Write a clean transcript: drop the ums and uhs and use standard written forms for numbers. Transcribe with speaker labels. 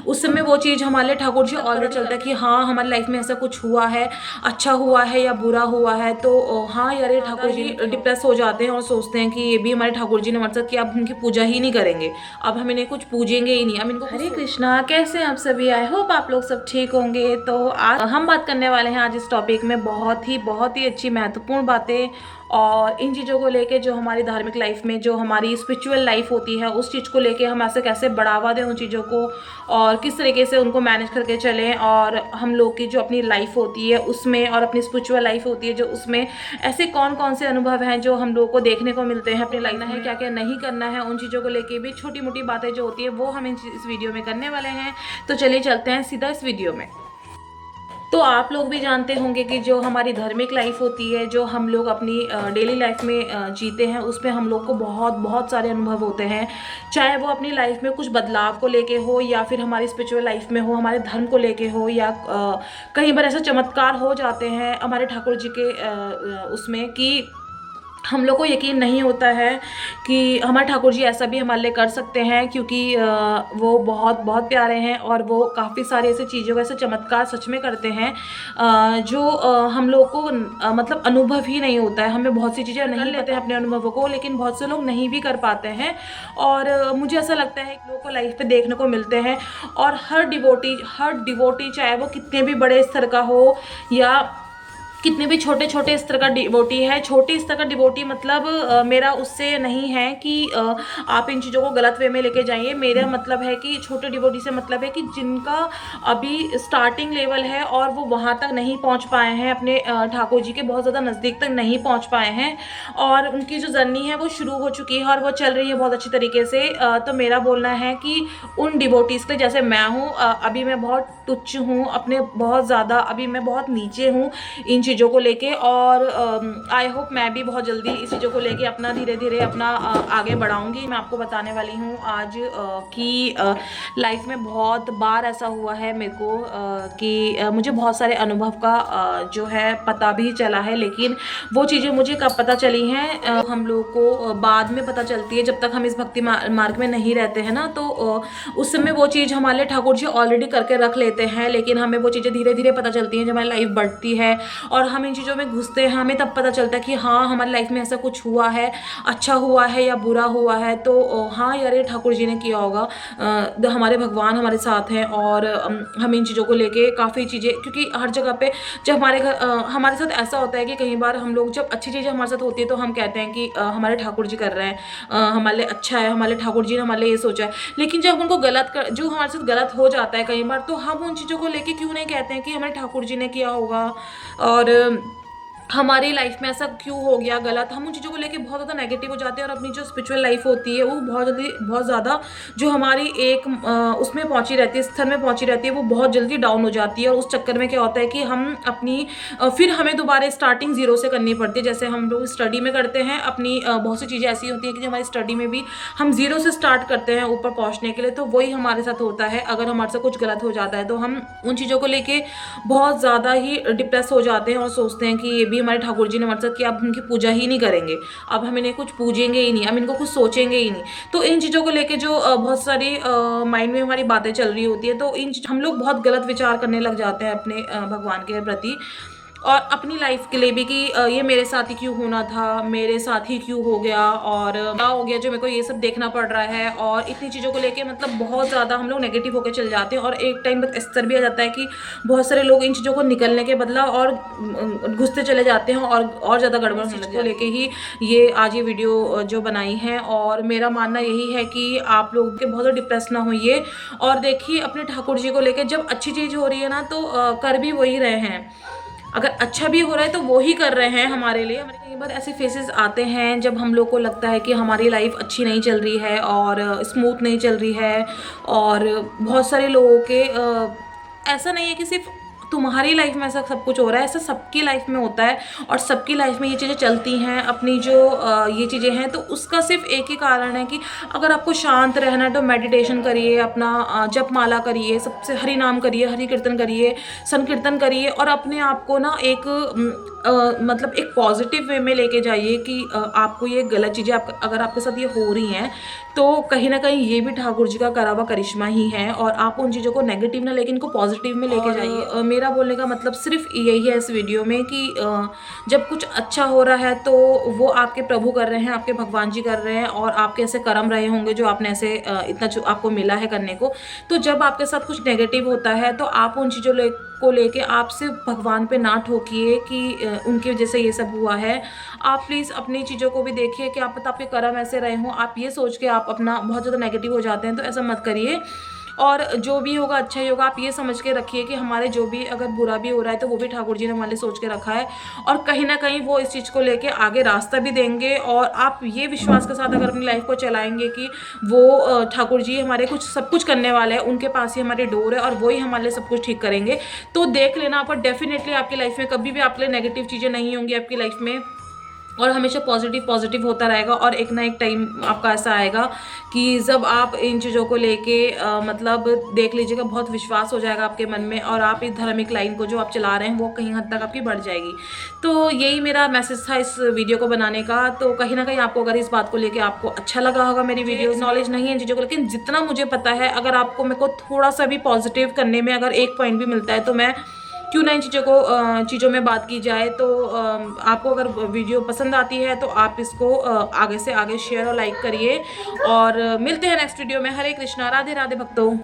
Speaker 1: उस समय वो चीज़ हमारे लिए ठाकुर जी ऑलरेडी चलता है कि हाँ हमारी लाइफ में ऐसा कुछ हुआ है, अच्छा हुआ है या बुरा हुआ है। तो हाँ यार, ये ठाकुर जी डिप्रेस हो जाते हैं और सोचते हैं कि ये भी हमारे ठाकुर जी ने हमारे साथ किया, अब उनकी पूजा ही नहीं करेंगे, अब हम इन्हें कुछ पूजेंगे ही नहीं, अब इनको। हरे कृष्णा, कैसे हैं आप सभी? आई होप आप लोग सब ठीक होंगे। तो आज हम बात करने वाले हैं आज इस टॉपिक में बहुत ही अच्छी महत्वपूर्ण बातें और इन चीज़ों को लेके जो हमारी धार्मिक लाइफ में जो हमारी स्पिरिचुअल लाइफ होती है उस चीज़ को लेके हम ऐसे कैसे बढ़ावा दें उन चीज़ों को और किस तरीके से उनको मैनेज करके चलें, और हम लोग की जो अपनी लाइफ होती है उसमें और अपनी स्पिरिचुअल लाइफ होती है जो उसमें ऐसे कौन कौन से अनुभव हैं जो हम लोग को देखने को मिलते हैं अपनी लाइफ में, क्या क्या नहीं करना है, उन चीज़ों को लेके भी छोटी मोटी बातें जो होती है वो हम इस वीडियो में करने वाले हैं। तो चलिए चलते हैं सीधा इस वीडियो में। तो आप लोग भी जानते होंगे कि जो हमारी धार्मिक लाइफ होती है, जो हम लोग अपनी डेली लाइफ में जीते हैं, उसमें हम लोग को बहुत सारे अनुभव होते हैं, चाहे वो अपनी लाइफ में कुछ बदलाव को लेके हो या फिर हमारी स्पिरिचुअल लाइफ में हो, हमारे धर्म को लेके हो, या कई बार ऐसा चमत्कार हो जाते हैं हमारे ठाकुर जी के उसमें कि हम लोग को यकीन नहीं होता है कि हमारे ठाकुर जी ऐसा भी हमारे लिए कर सकते हैं, क्योंकि वो बहुत प्यारे हैं और वो काफ़ी सारे ऐसे चीज़ों का ऐसे चमत्कार सच में करते हैं जो हम लोग को मतलब अनुभव ही नहीं होता है। हमें बहुत सी चीज़ें नहीं लेते हैं अपने अनुभवों को, लेकिन बहुत से लोग नहीं भी कर पाते हैं। और मुझे ऐसा लगता है कि लोगों को लाइफ पे देखने को मिलते हैं, और हर डिवोटी चाहे वो कितने भी बड़े स्तर का हो या कितने भी छोटे छोटे स्तर का डिवोटी है। छोटे स्तर का डिवोटी मतलब मेरा उससे नहीं है कि आप इन चीज़ों को गलत वे में लेके जाइए। मेरा मतलब है कि छोटे डिवोटी से मतलब है कि जिनका अभी स्टार्टिंग लेवल है और वो वहाँ तक नहीं पहुँच पाए हैं, अपने ठाकुर जी के बहुत ज़्यादा नज़दीक तक नहीं पहुँच पाए हैं, और उनकी जो जर्नी है वो शुरू हो चुकी है और वो चल रही है बहुत अच्छी तरीके से। तो मेरा बोलना है कि उन डिवोटीज़ के जैसे मैं हूँ, अभी मैं बहुत तुच्छ हूँ, अपने बहुत ज़्यादा अभी मैं बहुत नीचे हूँ इन चीज़ों को लेके, और आई होप मैं भी बहुत जल्दी इस चीज़ों को लेके अपना धीरे धीरे अपना आगे बढ़ाऊंगी। मैं आपको बताने वाली हूँ आज कि लाइफ में बहुत बार ऐसा हुआ है मेरे को कि मुझे बहुत सारे अनुभव का जो है पता भी चला है, लेकिन वो चीज़ें मुझे कब पता चली हैं हम लोग को बाद में पता चलती है, जब तक हम इस भक्ति मार्ग में नहीं रहते हैं ना। तो उस समय वो चीज़ हमारे ठाकुर जी ऑलरेडी करके रख लेते हैं, लेकिन हमें वो चीज़ें धीरे धीरे पता चलती हैं जब हमारी लाइफ बढ़ती है और हम इन चीज़ों में घुसते हैं। हमें तब पता चलता है कि हाँ हमारी लाइफ में ऐसा कुछ हुआ है, अच्छा हुआ है या बुरा हुआ है। तो हाँ यार, ये ठाकुर जी ने किया होगा, हमारे भगवान हमारे साथ हैं, और हम इन चीज़ों को लेके काफ़ी चीज़ें, क्योंकि हर जगह पे जब हमारे घर हमारे साथ ऐसा होता है कि कई बार हम लोग जब अच्छी चीज़ें हमारे साथ होती है तो हम कहते हैं कि हमारे ठाकुर जी कर रहे हैं, हमारे लिए अच्छा है, हमारे ठाकुर जी ने हमारे लिए ये सोचा है। लेकिन जब उनको जो हमारे साथ गलत हो जाता है कई बार, तो हम उन चीज़ों को लेके क्यों नहीं कहते हैं कि हमारे ठाकुर जी ने किया होगा, और हमारी लाइफ में ऐसा क्यों हो गया गलत। हम उन चीज़ों को लेके बहुत ज़्यादा नेगेटिव हो जाते हैं, और अपनी जो स्पिरिचुअल लाइफ होती है वो बहुत ज़्यादा जो हमारी एक उसमें पहुंची रहती है, स्तर में पहुंची रहती है, वो बहुत जल्दी डाउन हो जाती है। और उस चक्कर में क्या होता है कि हम अपनी फिर हमें दोबारा स्टार्टिंग जीरो से करनी पड़ती है। जैसे हम लोग स्टडी में करते हैं अपनी बहुत सी चीज़ें ऐसी होती हैं कि जो हमारी स्टडी में भी हम जीरो से स्टार्ट करते हैं ऊपर पहुँचने के लिए, तो वही हमारे साथ होता है। अगर हमारे साथ कुछ गलत हो जाता है तो हम उन चीज़ों को लेके बहुत ज़्यादा ही डिप्रेस हो जाते हैं और सोचते हैं कि ये भी हमारे ठाकुर जी ने हमारे साथ किया, अब उनकी पूजा ही नहीं करेंगे, अब हम इन्हें कुछ पूजेंगे ही नहीं, हम इनको कुछ सोचेंगे ही नहीं। तो इन चीज़ों को लेके जो बहुत सारी माइंड में हमारी बातें चल रही होती है, तो हम लोग बहुत गलत विचार करने लग जाते हैं अपने भगवान के प्रति और अपनी लाइफ के लिए भी कि ये मेरे साथ ही क्यों होना था, मेरे साथ ही क्यों हो गया, और क्या हो गया जो मेरे को ये सब देखना पड़ रहा है। और इतनी चीज़ों को लेके मतलब बहुत ज़्यादा हम लोग नेगेटिव होकर चले जाते हैं, और एक टाइम बाद स्तर भी आ जाता है कि बहुत सारे लोग इन चीज़ों को निकलने के बदला और घुसते चले जाते हैं और ज़्यादा गड़बड़ होने को लेके ही ये आज ये वीडियो जो बनाई है। और मेरा मानना यही है कि आप लोग के बहुत ज़्यादा डिप्रेस ना होइए, और देखिए अपने ठाकुर जी को लेकर जब अच्छी चीज़ हो रही है ना तो कर भी वही रहे हैं, अगर अच्छा भी हो रहा है तो वो ही कर रहे हैं हमारे लिए। हमारे कई बार ऐसे फेसेस आते हैं जब हम लोग को लगता है कि हमारी लाइफ अच्छी नहीं चल रही है और स्मूथ नहीं चल रही है, और बहुत सारे लोगों के ऐसा नहीं है कि सिर्फ तुम्हारी लाइफ में ऐसा सब कुछ हो रहा है, ऐसा सबकी लाइफ में होता है, और सबकी लाइफ में ये चीज़ें चलती हैं। अपनी जो ये चीज़ें हैं तो उसका सिर्फ एक ही कारण है कि अगर आपको शांत रहना है तो मेडिटेशन करिए, अपना जप माला करिए, सबसे हरि नाम करिए, हरि कीर्तन करिए, संकीर्तन करिए, और अपने आप को ना एक मतलब एक पॉजिटिव वे में लेके जाइए कि आपको ये गलत चीज़ें अगर आपके साथ ये हो रही हैं तो कहीं न कहीं ये भी ठाकुर जी का करा हुआ करिश्मा ही है और आप उन चीज़ों को नेगेटिव ना लेके इनको पॉजिटिव में लेके जाइए। मेरा बोलने का मतलब सिर्फ़ यही है इस वीडियो में कि जब कुछ अच्छा हो रहा है तो वो आपके प्रभु कर रहे हैं, आपके भगवान जी कर रहे हैं और आपके ऐसे कर्म रहे होंगे जो आपने ऐसे इतना जो आपको मिला है करने को। तो जब आपके साथ कुछ नेगेटिव होता है तो आप उन चीज़ों को लेके आप सिर्फ भगवान पे ना ठोकिए कि उनकी वजह से ये सब हुआ है। आप प्लीज़ अपनी चीज़ों को भी देखिए कि आप पता आपके कर्म ऐसे रहे हों, आप ये सोच के आप अपना बहुत ज़्यादा नेगेटिव हो जाते हैं, तो ऐसा मत करिए। और जो भी होगा अच्छा ही होगा, आप ये समझ के रखिए कि हमारे जो भी अगर बुरा भी हो रहा है तो वो भी ठाकुर जी ने हमारे लिए सोच के रखा है और कहीं ना कहीं वो इस चीज़ को लेके आगे रास्ता भी देंगे। और आप ये विश्वास के साथ अगर अपनी लाइफ को चलाएंगे कि वो ठाकुर जी हमारे कुछ सब कुछ करने वाले हैं, उनके पास ही हमारी डोर है और वो ही हमारे लिए सब कुछ ठीक करेंगे, तो देख लेना आप डेफिनेटली आपकी लाइफ में कभी भी आपके लिए नेगेटिव चीज़ें नहीं होंगी आपकी लाइफ में और हमेशा पॉजिटिव पॉजिटिव होता रहेगा। और एक ना एक टाइम आपका ऐसा आएगा कि जब आप इन चीज़ों को लेके मतलब देख लीजिएगा बहुत विश्वास हो जाएगा आपके मन में और आप इस धार्मिक लाइन को जो आप चला रहे हैं वो कहीं हद तक आपकी बढ़ जाएगी। तो यही मेरा मैसेज था इस वीडियो को बनाने का। तो कहीं ना कहीं आपको अगर इस बात को लेके आपको अच्छा लगा होगा, मेरी वीडियो नॉलेज नहीं है इन चीज़ों को लेकिन जितना मुझे पता है, अगर आपको मेरे को थोड़ा सा भी पॉजिटिव करने में अगर एक पॉइंट भी मिलता है तो मैं क्यों ना इन चीज़ों में बात की जाए। तो आपको अगर वीडियो पसंद आती है तो आप इसको आगे से आगे शेयर और लाइक करिए और मिलते हैं नेक्स्ट वीडियो में। हरे कृष्णा, राधे राधे भक्तों।